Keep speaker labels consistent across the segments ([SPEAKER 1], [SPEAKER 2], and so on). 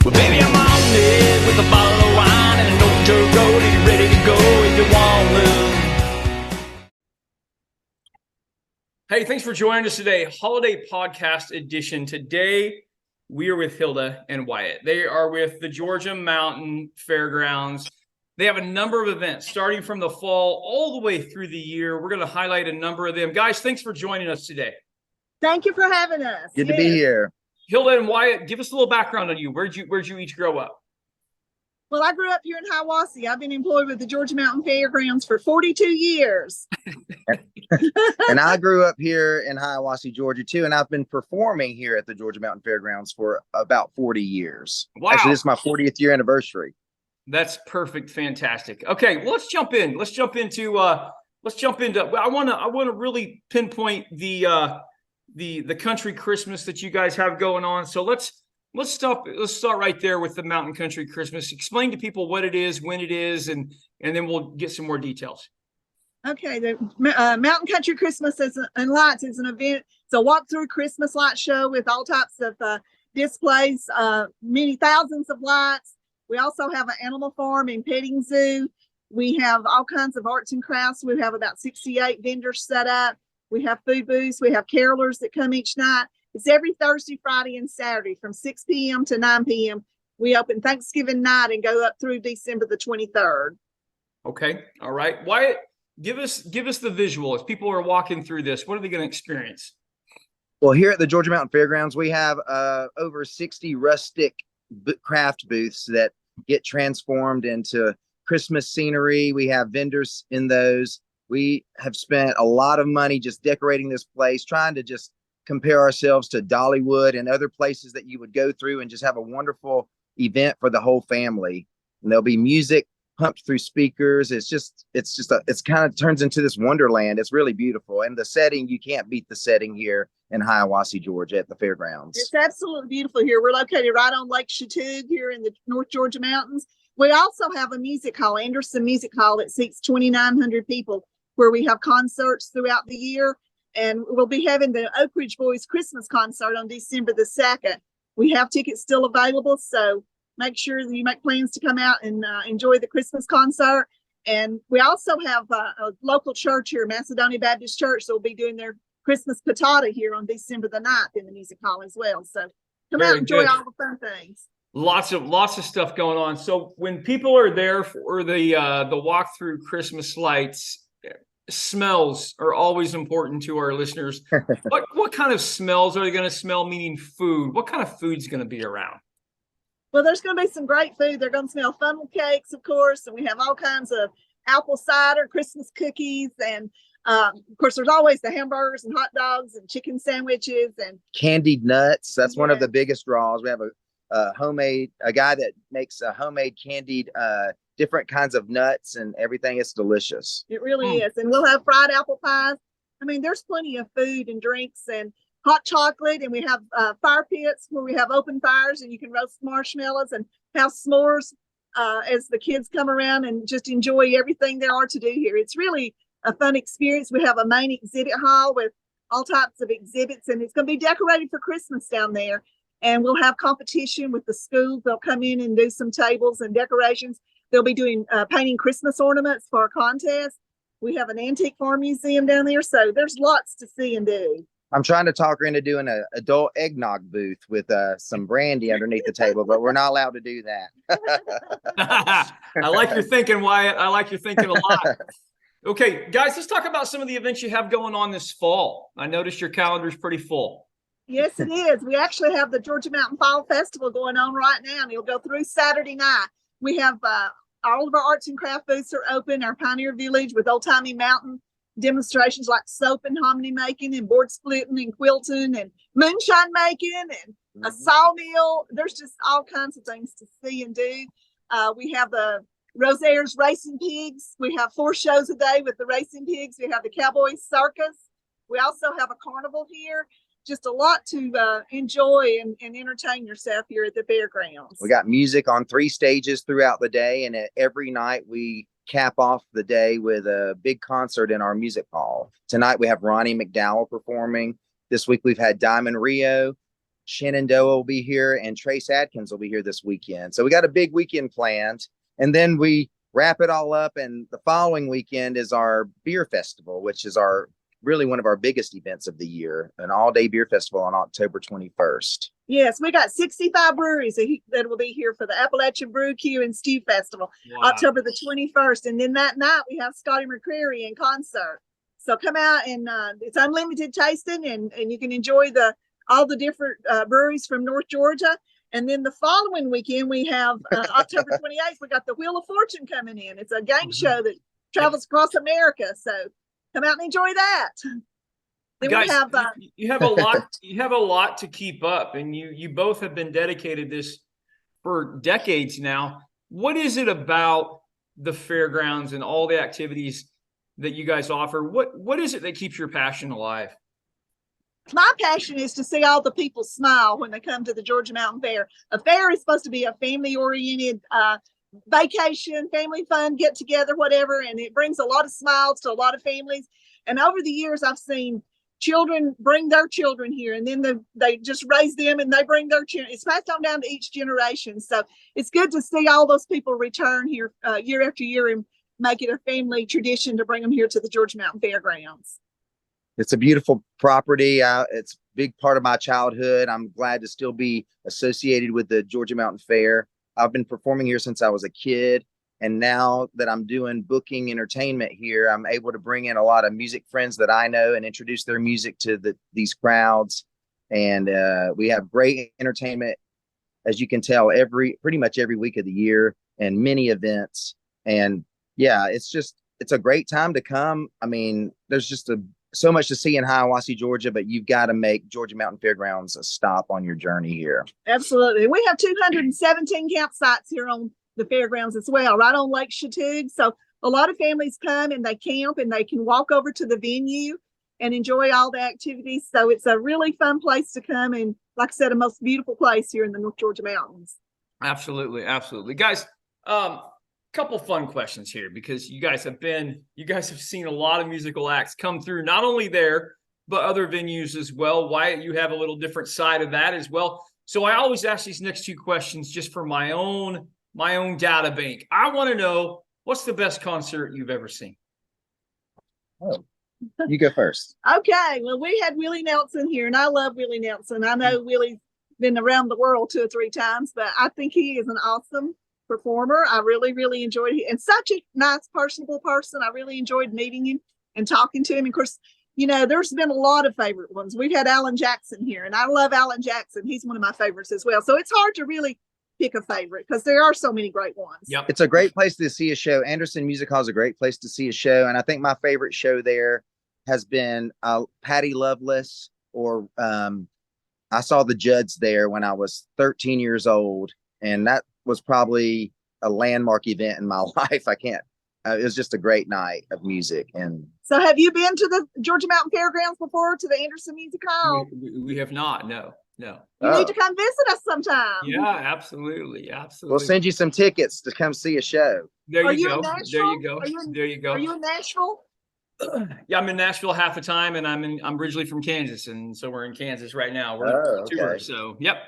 [SPEAKER 1] Well, baby, I'm on it with a bottle of wine and an old dirt road, and you're ready to go if you want to. Hey, thanks for joining us today. Holiday podcast edition. Today, we are with Hilda and Wyatt. They are with the Georgia Mountain Fairgrounds. They have a number of events starting from the fall all the way through the year. We're going to highlight a number of them. Guys, thanks for joining us today.
[SPEAKER 2] Thank you for having us.
[SPEAKER 3] Good to be here.
[SPEAKER 1] Hilda and Wyatt, give us a little background on you. Where'd you each grow up?
[SPEAKER 2] Well, I grew up here in Hiawassee. I've been employed with the Georgia Mountain Fairgrounds for 42 years.
[SPEAKER 3] And I grew up here in Hiawassee, Georgia, too. And I've been performing here at the Georgia Mountain Fairgrounds for about 40 years.
[SPEAKER 1] Wow.
[SPEAKER 3] Actually, this is my 40th year anniversary.
[SPEAKER 1] That's perfect. Fantastic. Okay, well, let's jump in. Let's jump into I want to really pinpoint the country Christmas that you guys have going on. So let's start right there with the Mountain Country Christmas. Explain to people what it is, when it is, and then we'll get some more details.
[SPEAKER 2] Okay, the Mountain Country Christmas and Lights is an event. It's a walk-through Christmas light show with all types of displays, many thousands of lights. We also have an animal farm and petting zoo. We have all kinds of arts and crafts. We have about 68 vendors set up. We have food booths. We have carolers that come each night. It's every Thursday, Friday, and Saturday from 6 p.m. to 9 p.m. We open Thanksgiving night and go up through December the 23rd.
[SPEAKER 1] Okay. All right. Wyatt, give us the visual. As people are walking through this, what are they going to experience?
[SPEAKER 3] Well, here at the Georgia Mountain Fairgrounds, we have over 60 rustic craft booths that get transformed into Christmas scenery. We have vendors in those. We have spent a lot of money just decorating this place, trying to just compare ourselves to Dollywood and other places that you would go through and just have a wonderful event for the whole family. And there'll be music pumped through speakers. It's kind of turns into this wonderland. It's really beautiful. And the setting, you can't beat the setting here in Hiawassee, Georgia at the fairgrounds.
[SPEAKER 2] It's absolutely beautiful here. We're located right on Lake Chattooga here in the North Georgia Mountains. We also have a music hall, Anderson Music Hall, that seats 2,900 people, where we have concerts throughout the year. And we'll be having the Oak Ridge Boys Christmas concert on December the 2nd. We have tickets still available, so make sure that you make plans to come out and enjoy the Christmas concert. And we also have a local church here, Macedonia Baptist Church, that will be doing their Christmas patata here on December the 9th in the music hall as well. So come out and enjoy all the fun things.
[SPEAKER 1] Lots of stuff going on. So when people are there for the walkthrough Christmas lights, smells are always important to our listeners. What kind of smells are they going to smell? Meaning food. What kind of food's going to be around?
[SPEAKER 2] Well, there's going to be some great food. They're going to smell funnel cakes, of course, and we have all kinds of apple cider, Christmas cookies, and of course, there's always the hamburgers and hot dogs and chicken sandwiches and
[SPEAKER 3] candied nuts. That's one of the biggest draws. We have a guy that makes a homemade candied different kinds of nuts and everything. It's delicious.
[SPEAKER 2] It really is. And we'll have fried apple pies. I mean, there's plenty of food and drinks and hot chocolate. And we have fire pits where we have open fires and you can roast marshmallows and have s'mores as the kids come around and just enjoy everything there are to do here. It's really a fun experience. We have a main exhibit hall with all types of exhibits, and it's going to be decorated for Christmas down there. And we'll have competition with the schools. They'll come in and do some tables and decorations. They'll be doing painting Christmas ornaments for a contest. We have an antique farm museum down there. So there's lots to see and do.
[SPEAKER 3] I'm trying to talk her into doing an adult eggnog booth with some brandy underneath the table, but we're not allowed to do that.
[SPEAKER 1] I like your thinking, Wyatt. I like your thinking a lot. Okay, guys, let's talk about some of the events you have going on this fall. I noticed your calendar is pretty full.
[SPEAKER 2] Yes, it is. We actually have the Georgia Mountain Fall Festival going on right now, and it'll go through Saturday night. We have all of our arts and craft booths are open. Our Pioneer Village with old-timey mountain demonstrations like soap and hominy making and board splitting and quilting and moonshine making and a sawmill. There's just all kinds of things to see and do. We have the Rosaire's Racing Pigs. We have 4 shows a day with the Racing Pigs. We have the Cowboy Circus. We also have a carnival here. Just a lot to enjoy and entertain yourself here at the fairgrounds.
[SPEAKER 3] We got music on 3 stages throughout the day, and every night we cap off the day with a big concert in our music hall. Tonight we have Ronnie McDowell performing. This week we've had Diamond Rio. Shenandoah will be here, and Trace Adkins will be here this weekend. So we got a big weekend planned, and then we wrap it all up. And the following weekend is our beer festival, which is really one of our biggest events of the year, an all-day beer festival on October 21st.
[SPEAKER 2] Yes, we got 65 breweries that will be here for the Appalachian Brew Q and Stew Festival, October the 21st. And then that night we have Scotty McCreery in concert. So come out, and it's unlimited tasting, and you can enjoy all the different breweries from North Georgia. And then the following weekend we have October 28th, we got the Wheel of Fortune coming in. It's a game show that travels across America. So come out and enjoy that. Then
[SPEAKER 1] guys,
[SPEAKER 2] we have
[SPEAKER 1] you have a lot. You have a lot to keep up, and you both have been dedicated this for decades now. What is it about the fairgrounds and all the activities that you guys offer? What is it that keeps your passion alive?
[SPEAKER 2] my passion is to see all the people smile when they come to the Georgia Mountain Fair. A fair is supposed to be a family-oriented vacation, family fun, get together, whatever, and it brings a lot of smiles to a lot of families. And over the years, I've seen children bring their children here, and then they just raise them and they bring their children. It's passed on down to each generation. So it's good to see all those people return here year after year and make it a family tradition to bring them here to the Georgia Mountain Fairgrounds.
[SPEAKER 3] It's a beautiful property. It's a big part of my childhood. I'm glad to still be associated with the Georgia Mountain Fair. I've been performing here since I was a kid. And now that I'm doing booking entertainment here, I'm able to bring in a lot of music friends that I know and introduce their music to these crowds. And we have great entertainment, as you can tell, pretty much every week of the year, and many events. And yeah, it's a great time to come. I mean, there's just so much to see in Hiawassee, Georgia, but you've got to make Georgia Mountain Fairgrounds a stop on your journey here.
[SPEAKER 2] Absolutely. We have 217 campsites here on the fairgrounds as well, right on Lake Chatuge. So a lot of families come and they camp and they can walk over to the venue and enjoy all the activities. So it's a really fun place to come. And like I said, a most beautiful place here in the North Georgia mountains.
[SPEAKER 1] Absolutely. Absolutely. Guys, couple fun questions here, because you guys have seen a lot of musical acts come through, not only there, but other venues as well. Wyatt, you have a little different side of that as well. So I always ask these next two questions just for my own data bank. I want to know, what's the best concert you've ever seen?
[SPEAKER 3] Oh, you go first.
[SPEAKER 2] Okay. Well, we had Willie Nelson here, and I love Willie Nelson. I know Willie's been around the world 2 or 3 times, but I think he is an awesome performer. I really, really enjoyed him, and such a nice, personable person. I really enjoyed meeting him and talking to him. Of course, you know, there's been a lot of favorite ones. We've had Alan Jackson here, and I love Alan Jackson. He's one of my favorites as well. So it's hard to really pick a favorite because there are so many great ones.
[SPEAKER 1] Yep.
[SPEAKER 3] It's a great place to see a show. Anderson Music Hall is a great place to see a show. And I think my favorite show there has been Patty Loveless, or I saw the Judds there when I was 13 years old. And that was probably a landmark event in my life. It was just a great night of music. And
[SPEAKER 2] so have you been to the Georgia Mountain Fairgrounds before, to the Anderson Music Hall?
[SPEAKER 1] We have not. No.
[SPEAKER 2] You need to come visit us sometime.
[SPEAKER 1] Yeah, absolutely.
[SPEAKER 3] We'll send you some tickets to come see a show.
[SPEAKER 1] There you go.
[SPEAKER 2] There you go.
[SPEAKER 1] Are
[SPEAKER 2] you in Nashville?
[SPEAKER 1] Yeah, I'm in Nashville half the time, and I'm originally from Kansas, and so we're in Kansas right now. We're on tour, so yep.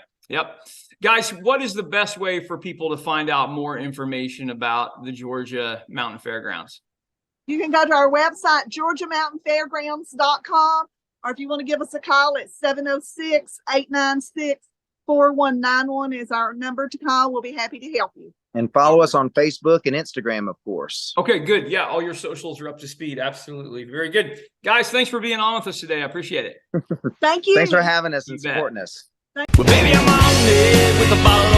[SPEAKER 1] Guys, what is the best way for people to find out more information about the Georgia Mountain Fairgrounds?
[SPEAKER 2] You can go to our website, georgiamountainfairgrounds.com, or if you want to give us a call at 706-896-4191 is our number to call. We'll be happy to help you.
[SPEAKER 3] And follow us on Facebook and Instagram, of course.
[SPEAKER 1] Okay, good. Yeah, all your socials are up to speed. Absolutely. Very good. Guys, thanks for being on with us today. I appreciate it.
[SPEAKER 2] Thank you.
[SPEAKER 3] Thanks for having us and supporting us.
[SPEAKER 1] Well, baby, I'm on it with a bottle